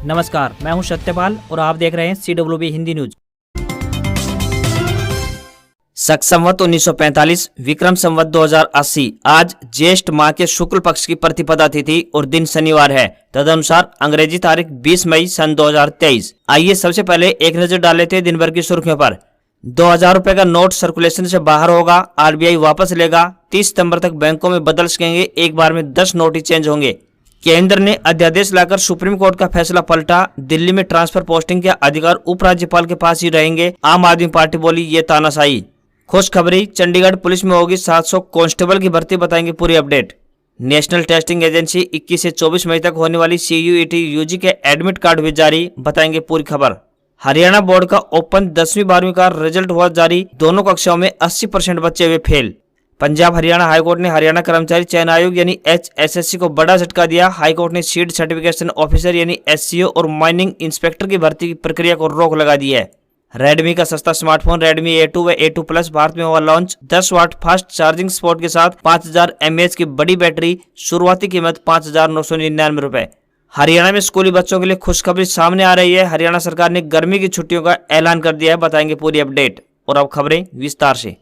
नमस्कार, मैं हूं सत्यपाल और आप देख रहे हैं CWB हिंदी न्यूज। शक संवत 1945 विक्रम संवत 2080 आज ज्येष्ठ माह के शुक्ल पक्ष की प्रतिपदा तिथि और दिन शनिवार है। तदनुसार अंग्रेजी तारीख 20 मई सन 2023। आइए सबसे पहले एक नजर डाल लेते हैं दिन भर की सुर्खियों पर। 2000 रुपए का नोट सर्कुलेशन से बाहर होगा, RBI वापस लेगा। 30 सितंबर तक बैंकों में बदल सकेंगे, एक बार में 10 नोट ही चेंज होंगे। केंद्र ने अध्यादेश लाकर सुप्रीम कोर्ट का फैसला पलटा। दिल्ली में ट्रांसफर पोस्टिंग के अधिकार उपराज्यपाल के पास ही रहेंगे। आम आदमी पार्टी बोली ये तानाशाही। खुशखबरी, चंडीगढ़ पुलिस में होगी 700 कांस्टेबल की भर्ती, बताएंगे पूरी अपडेट। नेशनल टेस्टिंग एजेंसी 21 से 24 मई तक होने वाली CUET UG के एडमिट कार्ड हुए जारी, बताएंगे पूरी खबर। हरियाणा बोर्ड का ओपन 10वीं 12वीं का रिजल्ट हुआ जारी, दोनों कक्षाओं में 80% बच्चे हुए फेल। पंजाब हरियाणा हाईकोर्ट ने हरियाणा कर्मचारी चयन आयोग यानी HSSC को बड़ा झटका दिया। हाईकोर्ट ने सीड सर्टिफिकेशन ऑफिसर यानी SCO और माइनिंग इंस्पेक्टर की भर्ती की प्रक्रिया को रोक लगा दी है। रेडमी का सस्ता स्मार्टफोन Redmi A2 व A2 Plus भारत में हुआ launch. 10 watt fast charging support के साथ 5000 mAh की बड़ी बैटरी, शुरुआती कीमत 5,999 रुपए। हरियाणा में स्कूली बच्चों के लिए खुशखबरी सामने आ रही है। हरियाणा सरकार ने गर्मी की छुट्टियों का ऐलान कर दिया है, बताएंगे पूरी अपडेट। और अब खबरें विस्तार से।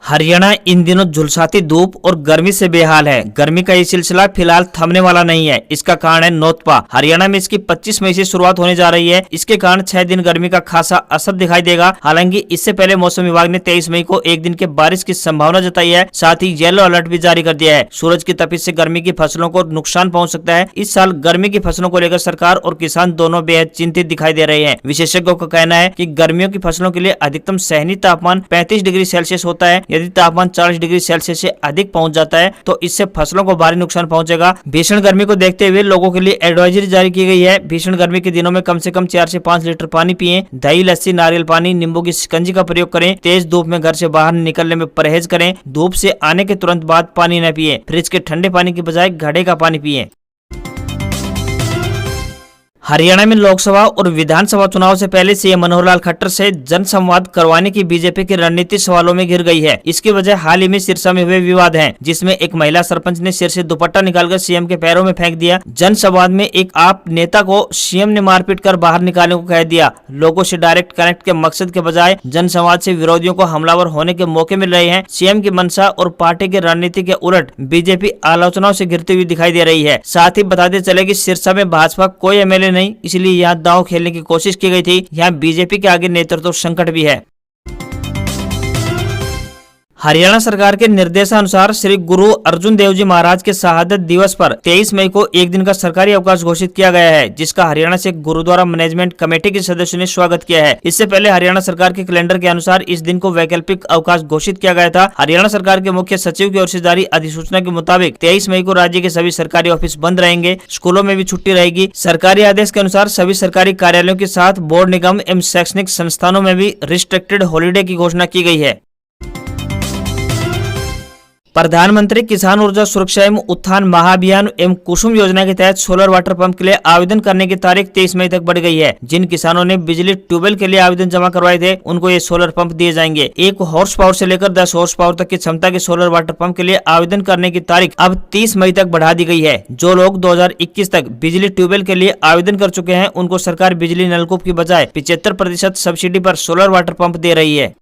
हरियाणा इन दिनों झुलसाती धूप और गर्मी से बेहाल है। गर्मी का ये सिलसिला फिलहाल थमने वाला नहीं है। इसका कारण है नोतपा। हरियाणा में इसकी 25 मई से शुरुआत होने जा रही है। इसके कारण 6 दिन गर्मी का खासा असर दिखाई देगा। हालांकि इससे पहले मौसम विभाग ने 23 मई को एक दिन के बारिश की संभावना जताई है। साथ ही येलो अलर्ट भी जारी कर दिया है। सूरज की तपिश से गर्मी की फसलों को नुकसान पहुंच सकता है। इस साल गर्मी की फसलों को लेकर सरकार और किसान दोनों बेहद चिंतित दिखाई दे रहे हैं। विशेषज्ञों का कहना है कि गर्मियों की फसलों के लिए अधिकतम सहनीय तापमान 35 डिग्री सेल्सियस होता है। यदि तापमान 40 डिग्री सेल्सियस से अधिक पहुंच जाता है तो इससे फसलों को भारी नुकसान पहुंचेगा। भीषण गर्मी को देखते हुए लोगों के लिए एडवाइजरी जारी की गई है। भीषण गर्मी के दिनों में कम से कम 4 से 5 लीटर पानी पिएं। दही, लस्सी, नारियल पानी, नींबू की शिकंजी का प्रयोग करें। तेज धूप में घर से बाहर निकलने में परहेज करें। धूप से आने के तुरंत बाद पानी न पिएं। फ्रिज के ठंडे पानी की बजाय घड़े का पानी पिएं। हरियाणा में लोकसभा और विधानसभा चुनाव से पहले CM मनोहर लाल खट्टर से जनसंवाद करवाने की बीजेपी की रणनीति सवालों में घिर गई है। इसकी वजह हाल ही में सिरसा में हुए विवाद है, जिसमें एक महिला सरपंच ने सिर से दुपट्टा निकालकर CM के पैरों में फेंक दिया। जनसंवाद में एक आप नेता को CM ने मारपीट कर बाहर निकालने को कह दिया। लोगों से डायरेक्ट कनेक्ट के मकसद के बजाय जनसंवाद से विरोधियों को हमलावर होने के मौके मिल रहे हैं। CM की मंशा और पार्टी की रणनीति के उलट बीजेपी आलोचनाओं से घिरती हुई दिखाई दे रही है। साथ ही बताते चले कि सिरसा में भाजपा कोई MLA नहीं, इसलिए यहाँ दांव खेलने की कोशिश की गई थी। यहाँ बीजेपी के आगे नेतृत्व संकट भी है। हरियाणा सरकार के निर्देशानुसार श्री गुरु अर्जुन देव जी महाराज के शहादत दिवस पर 23 मई को एक दिन का सरकारी अवकाश घोषित किया गया है, जिसका हरियाणा से गुरुद्वारा मैनेजमेंट कमेटी के सदस्यों ने स्वागत किया है। इससे पहले हरियाणा सरकार के कैलेंडर के अनुसार इस दिन को वैकल्पिक अवकाश घोषित किया गया था। हरियाणा सरकार के मुख्य सचिव की ओर से जारी अधिसूचना के मुताबिक 23 मई को राज्य के सभी सरकारी ऑफिस बंद रहेंगे। स्कूलों में भी छुट्टी रहेगी। सरकारी आदेश के अनुसार सभी सरकारी कार्यालयों के साथ बोर्ड, निगम एवं शैक्षणिक संस्थानों में भी रिस्ट्रिक्टेड हॉलीडे की घोषणा की गई है। प्रधानमंत्री किसान ऊर्जा सुरक्षा एवं उत्थान महाअभियान एवं कुसुम योजना के तहत सोलर वाटर पंप के लिए आवेदन करने की तारीख 23 मई तक बढ़ गई है। जिन किसानों ने बिजली ट्यूबवेल के लिए आवेदन जमा करवाए थे, उनको ये सोलर पंप दिए जाएंगे। 1 हॉर्स पावर से लेकर 10 हॉर्स पावर तक की क्षमता के सोलर वाटर पंप के लिए आवेदन करने की तारीख अब 30 मई तक बढ़ा दी गई है। जो लोग 2021 तक बिजली ट्यूबवेल के लिए आवेदन कर चुके हैं, उनको सरकार बिजली नलकूप की बजाय 75% सब्सिडी पर सोलर वाटर पंप दे रही है।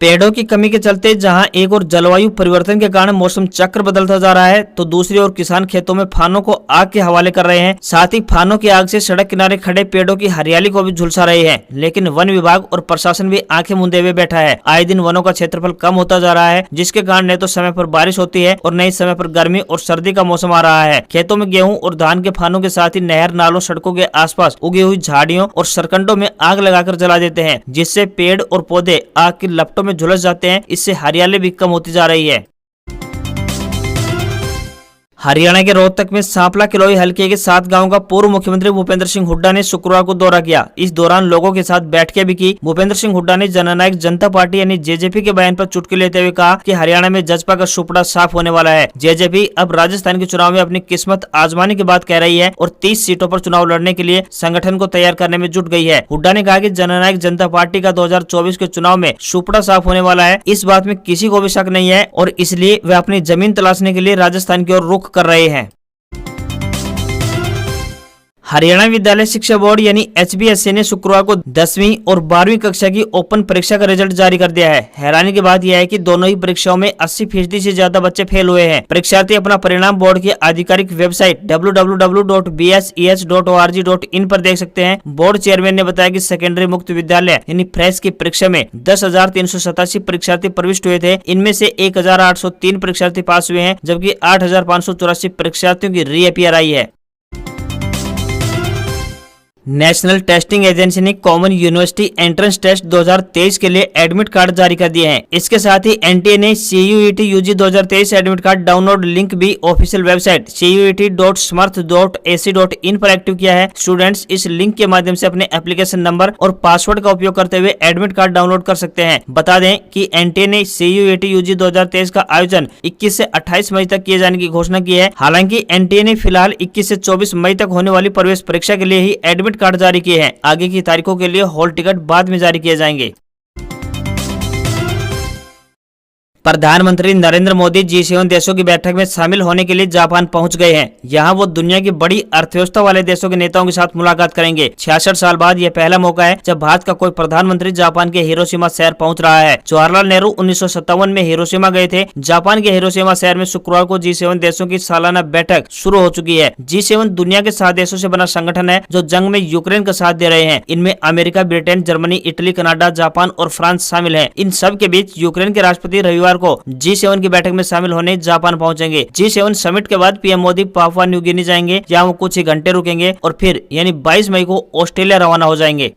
पेड़ों की कमी के चलते जहां एक और जलवायु परिवर्तन के कारण मौसम चक्र बदलता जा रहा है, तो दूसरी ओर किसान खेतों में फानों को आग के हवाले कर रहे हैं। साथ ही फानों की आग से सड़क किनारे खड़े पेड़ों की हरियाली को भी झुलसा रहे हैं। लेकिन वन विभाग और प्रशासन भी आंखें मूंदे हुए बैठा है। आए दिन वनों का क्षेत्रफल कम होता जा रहा है, जिसके कारण न तो समय पर बारिश होती है और न ही समय पर गर्मी और सर्दी का मौसम आ रहा है। खेतों में गेहूं और धान के फानों के साथ ही नहर, नालों, सड़कों के आसपास उगी हुई झाड़ियों और सरकंडों में आग लगाकर जला देते हैं, जिससे पेड़ और पौधे आग की लपटों में झुलस जाते हैं। इससे हरियाली भी कम होती जा रही है। हरियाणा के रोहतक में सांपला किलोई हल्के के 7 गांवों का पूर्व मुख्यमंत्री भूपेंद्र सिंह हुड्डा ने शुक्रवार को दौरा किया। इस दौरान लोगों के साथ बैठकें भी की। भूपेंद्र सिंह हुड्डा ने जननायक जनता पार्टी यानी जेजेपी के बयान पर चुटकी लेते हुए कहा कि हरियाणा में जजपा का सुपड़ा साफ होने वाला है। जेजेपी अब राजस्थान के चुनाव में अपनी किस्मत आजमाने की बात कह रही है और 30 सीटों पर चुनाव लड़ने के लिए संगठन को तैयार करने में जुट गई है। हुड्डा ने कहा कि जननायक जनता पार्टी का 2024 के चुनाव में सुपड़ा साफ होने वाला है। इस बात में किसी को भी शक नहीं है और इसलिए वे अपनी जमीन तलाशने के लिए राजस्थान की ओर रुख बुक कर रहे हैं। हरियाणा विद्यालय शिक्षा बोर्ड यानी HBSC ने शुक्रवार को 10वीं और 12वीं कक्षा की ओपन परीक्षा का रिजल्ट जारी कर दिया है। हैरानी की बात यह है कि दोनों ही परीक्षाओं में 80% से ज्यादा बच्चे फेल हुए हैं। परीक्षार्थी अपना परिणाम बोर्ड की आधिकारिक वेबसाइट www.bses.org.in पर देख सकते हैं। बोर्ड चेयरमैन ने बताया कि सेकेंडरी मुक्त विद्यालय यानी फ्रेश की परीक्षा में 10,387 परीक्षार्थी प्रविष्ट हुए थे। इनमें से 1,803 परीक्षार्थी पास हुए हैं, जबकि 8,584 परीक्षार्थियों की रीअपियर आई है। नेशनल टेस्टिंग एजेंसी ने कॉमन यूनिवर्सिटी एंट्रेंस टेस्ट 2023 के लिए एडमिट कार्ड जारी कर दिए हैं। इसके साथ ही NTA ने CUET UG 2023 admit card download link भी ऑफिशियल वेबसाइट cuet.smrth.ac.in पर एक्टिव किया है। स्टूडेंट्स इस लिंक के माध्यम से अपने एप्लीकेशन नंबर और पासवर्ड का उपयोग करते हुए एडमिट कार्ड डाउनलोड कर सकते हैं। बता दें कि NTA ने CUET UG 2023 का आयोजन 21 से 28 मई तक किए जाने की घोषणा की है। हालांकि NTA ने फिलहाल 21 से 24 मई तक होने वाली प्रवेश परीक्षा के लिए ही एडमिट कार्ड जारी किए हैं। आगे की तारीखों के लिए हॉल टिकट बाद में जारी किए जाएंगे। प्रधानमंत्री नरेंद्र मोदी G7 देशों की बैठक में शामिल होने के लिए जापान पहुंच गए हैं। यहां वो दुनिया की बड़ी अर्थव्यवस्था वाले देशों के नेताओं के साथ मुलाकात करेंगे। 66 साल बाद यह पहला मौका है जब भारत का कोई प्रधानमंत्री जापान के हिरोशिमा शहर पहुंच रहा है। जवाहरलाल नेहरू 1957 में हिरोशिमा गए थे। जापान के हिरोशिमा शहर में शुक्रवार को G7 देशों की सालाना बैठक शुरू हो चुकी है। G7 दुनिया के 7 देशों से बना संगठन है जो जंग में यूक्रेन का साथ दे रहे हैं। इनमें America, Britain, Germany, Italy, Canada, Japan और फ्रांस शामिल है। इन सब के बीच यूक्रेन के राष्ट्रपति रविवार को G7 की बैठक में शामिल होने जापान पहुंचेंगे। G7 समिट के बाद PM Modi Papua New Guinea जाएंगे, जहां वो कुछ ही घंटे रुकेंगे और फिर यानी 22 मई को ऑस्ट्रेलिया रवाना हो जाएंगे।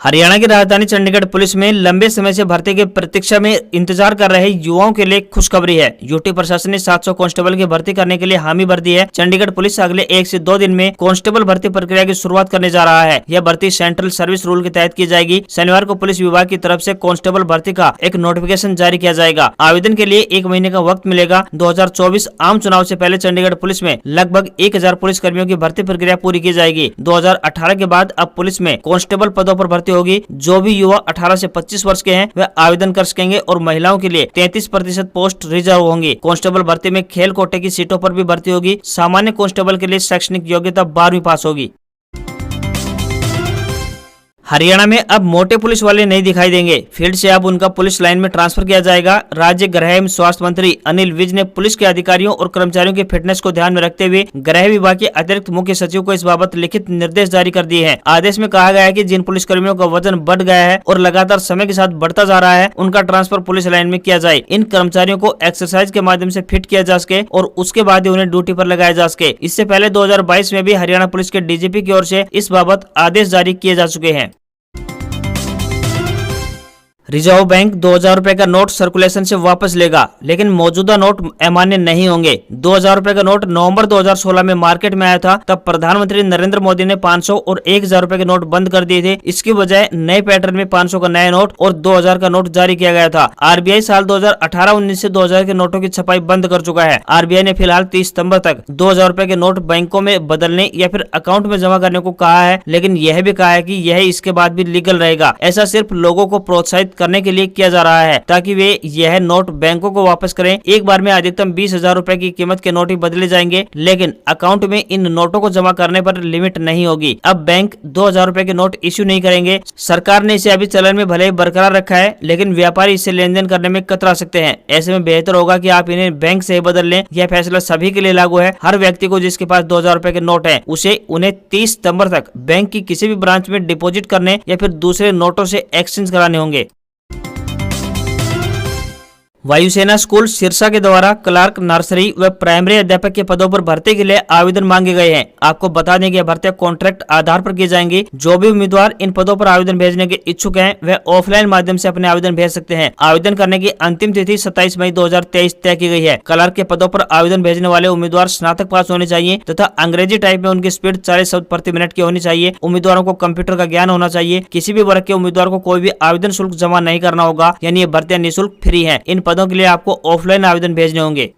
हरियाणा की राजधानी चंडीगढ़ पुलिस में लंबे समय से भर्ती की प्रतीक्षा में इंतजार कर रहे युवाओं के लिए खुशखबरी है। यूटी प्रशासन ने 700 कांस्टेबल की भर्ती करने के लिए हामी भर दी है। चंडीगढ़ पुलिस अगले 1 से 2 दिन में कांस्टेबल भर्ती प्रक्रिया की शुरुआत करने जा रहा है। यह भर्ती सेंट्रल सर्विस रूल के तहत की जाएगी। शनिवार को पुलिस विभाग की तरफ से कांस्टेबल भर्ती का एक नोटिफिकेशन जारी किया जाएगा। आवेदन के लिए 1 महीने का वक्त मिलेगा। 2024 आम चुनाव से पहले चंडीगढ़ पुलिस में लगभग 1000 पुलिस कर्मियों की भर्ती प्रक्रिया पूरी की जाएगी। 2018 के बाद अब पुलिस में कांस्टेबल पदों पर भर्ती होगी। जो भी युवा 18 से 25 वर्ष के हैं वे आवेदन कर सकेंगे और महिलाओं के लिए 33% पोस्ट रिजर्व होंगी। कांस्टेबल भर्ती में खेल कोटे की सीटों पर भी भर्ती होगी। सामान्य कांस्टेबल के लिए शैक्षणिक योग्यता 12वीं पास होगी। हरियाणा में अब मोटे पुलिस वाले नहीं दिखाई देंगे। फील्ड से अब उनका पुलिस लाइन में ट्रांसफर किया जाएगा। राज्य गृह एवं स्वास्थ्य मंत्री अनिल विज ने पुलिस के अधिकारियों और कर्मचारियों की फिटनेस को ध्यान में रखते हुए गृह विभाग के अतिरिक्त मुख्य सचिव को इस बाबत लिखित निर्देश जारी कर दिए हैं। आदेश में कहा गया है कि जिन पुलिसकर्मियों का वजन बढ़ गया है और लगातार समय के साथ बढ़ता जा रहा है, उनका ट्रांसफर पुलिस लाइन में किया जाए। इन कर्मचारियों को एक्सरसाइज के माध्यम से फिट किया जा सके और उसके बाद ही उन्हें ड्यूटी पर लगाया जा सके। इससे पहले 2022 में भी हरियाणा पुलिस के DGP की ओर से इस बाबत आदेश जारी किए जा चुके हैं। रिजर्व बैंक 2000 रुपए का नोट सर्कुलेशन से वापस लेगा, लेकिन मौजूदा नोट अमान्य नहीं होंगे। 2000 रुपए का नोट नवंबर 2016 में मार्केट में आया था। तब प्रधानमंत्री नरेंद्र मोदी ने 500 और 1000 रुपए के नोट बंद कर दिए थे। इसकी बजाय नए पैटर्न में 500 का नया नोट और 2000 का नोट जारी किया गया था। RBI साल 2018-19 से 2000 के नोटों की छपाई बंद कर चुका है। RBI ने फिलहाल 30 सितंबर तक 2000 रुपए के नोट बैंकों में बदलने या फिर अकाउंट में जमा करने को कहा है, लेकिन यह भी कहा है कि यह इसके बाद भी लीगल रहेगा। ऐसा सिर्फ लोगों को प्रोत्साहित करने के लिए किया जा रहा है ताकि वे यह नोट बैंकों को वापस करें। एक बार में अधिकतम 20,000 रुपए की कीमत के नोट ही बदले जाएंगे, लेकिन अकाउंट में इन नोटों को जमा करने पर लिमिट नहीं होगी। अब बैंक 2000 रुपए के नोट इश्यू नहीं करेंगे। सरकार ने इसे अभी चलन में भले ही बरकरार रखा है, लेकिन व्यापारी इससे लेन देन करने में कतरा सकते हैं। ऐसे में बेहतर होगा कि आप इन्हें बैंक से ही बदल लें। यह फैसला सभी के लिए लागू है। हर व्यक्ति को जिसके पास 2000 रुपए के नोट है, उसे उन्हें 30 सितंबर तक बैंक की किसी भी ब्रांच में डिपॉजिट करने या फिर दूसरे नोटों से एक्सचेंज कराने होंगे। वायुसेना स्कूल सिरसा के द्वारा क्लार्क, नर्सरी व प्राइमरी अध्यापक के पदों पर भर्ती के लिए आवेदन मांगे गए हैं। आपको बता दें कि भर्तियां कॉन्ट्रैक्ट आधार पर की जाएंगी। जो भी उम्मीदवार इन पदों पर आवेदन भेजने के इच्छुक हैं, वह ऑफलाइन माध्यम से अपने आवेदन भेज सकते हैं। आवेदन करने की अंतिम तिथि 27 मई 2023 तय की गई है। क्लार्क के पदों पर आवेदन भेजने वाले उम्मीदवार स्नातक पास होने चाहिए तथा अंग्रेजी टाइप में उनकी स्पीड 40 शब्द प्रति मिनट की होनी चाहिए। उम्मीदवारों को कंप्यूटर का ज्ञान होना चाहिए। किसी भी वर्ग के उम्मीदवार को कोई भी आवेदन शुल्क जमा नहीं करना होगा, यानी ये भर्तियां निःशुल्क फ्री है। इन पदों के लिए आपको ऑफलाइन आवेदन भेजने होंगे।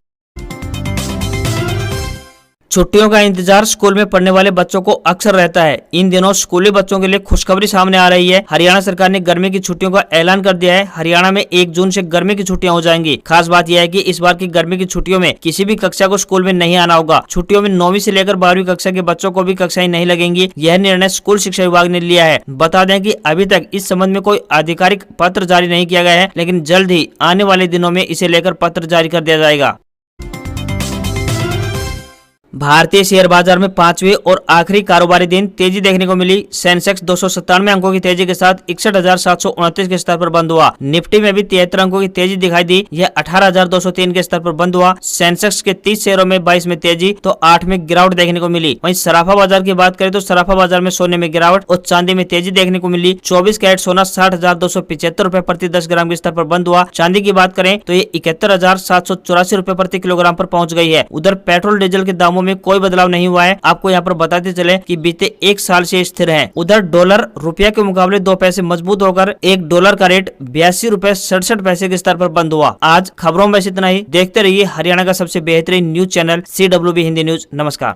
छुट्टियों का इंतजार स्कूल में पढ़ने वाले बच्चों को अक्सर रहता है। इन दिनों स्कूली बच्चों के लिए खुशखबरी सामने आ रही है। हरियाणा सरकार ने गर्मी की छुट्टियों का ऐलान कर दिया है। हरियाणा में 1 जून से गर्मी की छुट्टियां हो जाएंगी। खास बात यह है कि इस बार की गर्मी की छुट्टियों में किसी भी कक्षा को स्कूल में नहीं आना होगा। छुट्टियों में 9वीं से लेकर 12वीं कक्षा के बच्चों को भी कक्षाएं नहीं लगेंगी। यह निर्णय स्कूल शिक्षा विभाग ने लिया है। बता दें कि अभी तक इस संबंध में कोई आधिकारिक पत्र जारी नहीं किया गया है, लेकिन जल्द ही आने वाले दिनों में इसे लेकर पत्र जारी कर दिया जाएगा। भारतीय शेयर बाजार में 5वें और आखिरी कारोबारी दिन तेजी देखने को मिली। सेंसेक्स 297 अंकों की तेजी के साथ 61,729 के स्तर पर बंद हुआ। निफ्टी में भी 73 अंकों की तेजी दिखाई दी। यह 18,203 के स्तर पर बंद हुआ। सेंसेक्स के 30 शेयरों में 22 में तेजी तो 8 में गिरावट देखने को मिली। वहीं सराफा बाजार की बात करें तो सराफा बाजार में सोने में गिरावट और चांदी में तेजी देखने को मिली। 24 कैरेट सोना 60,275 रुपए प्रति 10 ग्राम के स्तर पर बंद हुआ। चांदी की बात करें तो ये 71,784 रुपए प्रति किलोग्राम पर पहुंच गई है। उधर पेट्रोल डीजल के दामों में कोई बदलाव नहीं हुआ है। आपको यहाँ पर बताते चले कि बीते 1 साल से स्थिर है। उधर डॉलर रुपया के मुकाबले 2 पैसे मजबूत होकर $1 का रेट 82 रुपए 67 पैसे के स्तर पर बंद हुआ। आज खबरों में बस इतना ही। देखते रहिए हरियाणा का सबसे बेहतरीन news channel CWB Hindi news. नमस्कार।